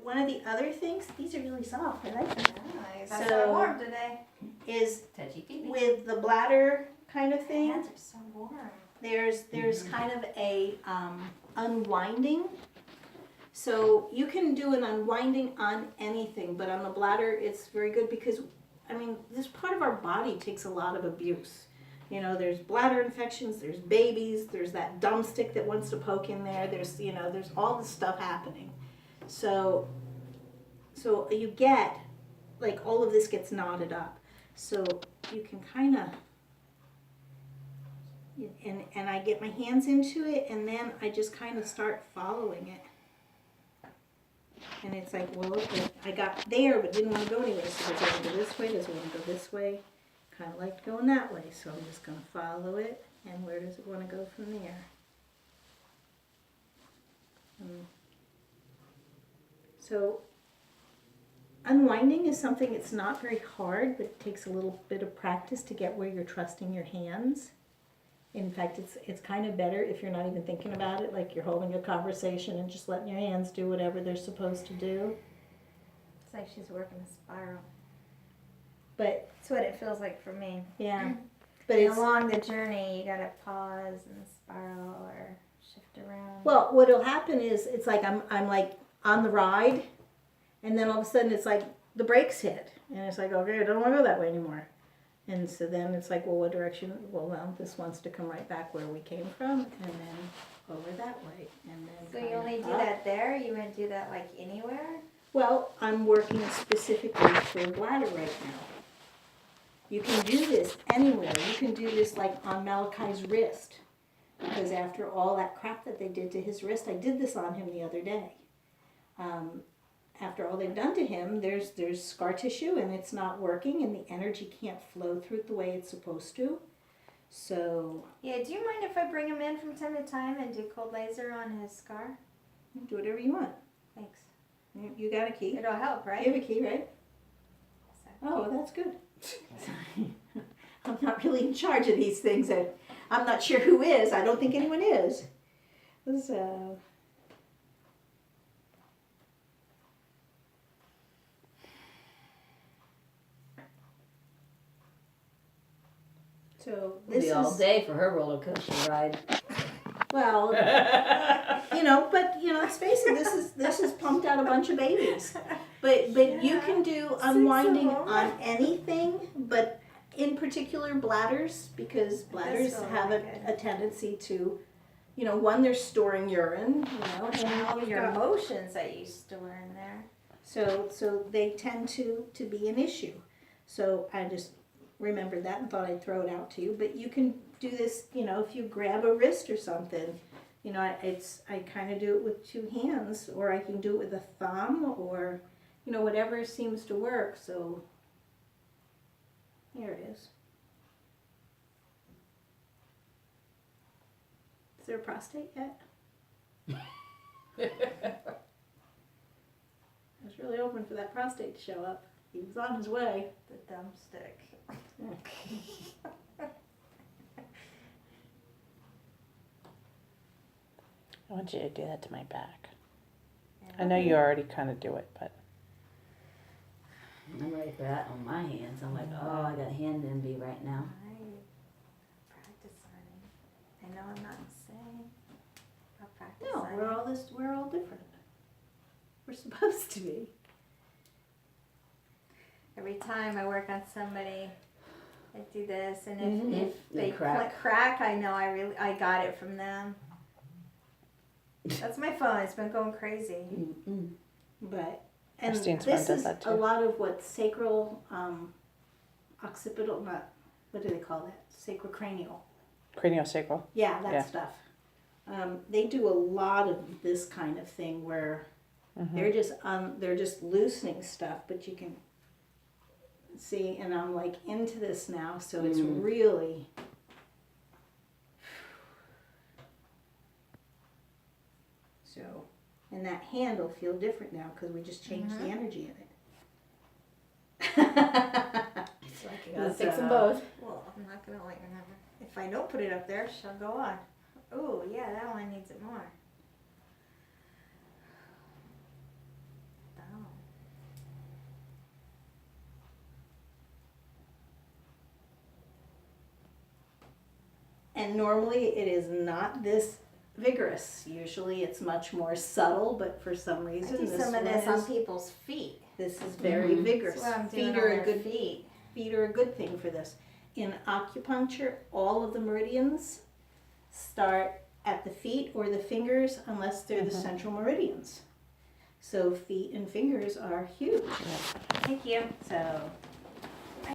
one of the other things, these are really soft, I like them. Nice. So- That's so warm today. Is Touchy-feely. with the bladder kind of My thing, hands are so warm. there's kind of a unwinding. So you can do an unwinding on anything, but on the bladder it's very good because, I mean, this part of our body takes a lot of abuse. You know, there's bladder infections, there's babies, there's that dumb stick that wants to poke in there, there's all this stuff happening. So you get, like, all of this gets knotted up. So you can kind of, and I get my hands into it, and then I just kind of start following it. And it's like, well, okay, I got there, but didn't want to go anywhere. So does it want to go this way? Does it want to go this way? Kind of liked going that way. So I'm just going to follow it. And where does it want to go from there? So unwinding is something, it's not very hard, but it takes a little bit of practice to get where you're trusting your hands. In fact, it's kind of better if you're not even thinking about it, like you're holding a conversation and just letting your hands do whatever they're supposed to do. It's like she's working a spiral. But That's what it feels like for me. yeah, but And it's, along the journey, you gotta pause and spiral or shift around. well, what'll happen is it's like I'm like on the ride, and then all of a sudden it's like the brakes hit, and it's like, okay, I don't want to go that way anymore. And so then it's like, well, what direction? Well, this wants to come right back where we came from, and then over that way, and then. So you kinda only do up. that there? You wouldn't do that like anywhere? Well, I'm working specifically for bladder right now. You can do this anywhere. You can do this like on Malachi's wrist, because after all that crap that they did to his wrist, I did this on him the other day. After all they've done to him, there's scar tissue and it's not working, and the energy can't flow through it the way it's supposed to. So Yeah, do you mind if I bring him in from time to time and do cold laser on his scar? do whatever you want. Thanks. You got a key. It'll help, right? You have a key, right? Oh, that's good. I'm not really in charge of these things. I'm not sure who is. I don't think anyone is. So It'll this be all is, day for her roller coaster ride. well, but let's face it. This is pumped out a bunch of babies. But you can do unwinding on anything, but in particular bladders, because bladders feel have really a tendency to, one, they're storing urine, And all you've your got- emotions that you store in there. so they tend to be an issue. So I just remembered that and thought I'd throw it out to you. But you can do this, if you grab a wrist or something, I kind of do it with two hands, or I can do it with a thumb, or whatever seems to work. So here it is. Is there a prostate yet? I was really hoping for that prostate to show up. He was on his way. The dumb stick. I want you to do that to my back. Yeah. I know you already kind of do it, but I'm ready for that on my hands. I'm like, oh, I got hand envy right now. I practice learning. I know I'm not insane. I'll practice No, learning. we're all different. We're supposed to be. Every time I work on somebody, I do this, and if, Mhm. if They they crack, I know I got it from them. That's my phone. It's been going crazy. Mm-mm. But and Christine's friend this does is that too. a lot of what sacral occipital, not what do they call that? Sacrocranial. craniosacral. Yeah, that Yeah. stuff. They do a lot of this kind of thing where they're just loosening stuff, but you can see, and I'm like into this now, so it's really. So, and that hand will feel different now because we just changed the energy in it. It's like you gotta fix them both. Well, I'm not gonna let her. If I don't put it up there, she'll go on. Oh, yeah, that one needs it more. And normally it is not this vigorous. Usually it's much more subtle, but for some I reason do this some of one this on is, people's feet. this is very vigorous. That's what I'm doing Feet on are a their good feet. feet are a good thing for this. In acupuncture, all of the meridians start at the feet or the fingers unless they're the central meridians. So feet and fingers are huge. Thank you. So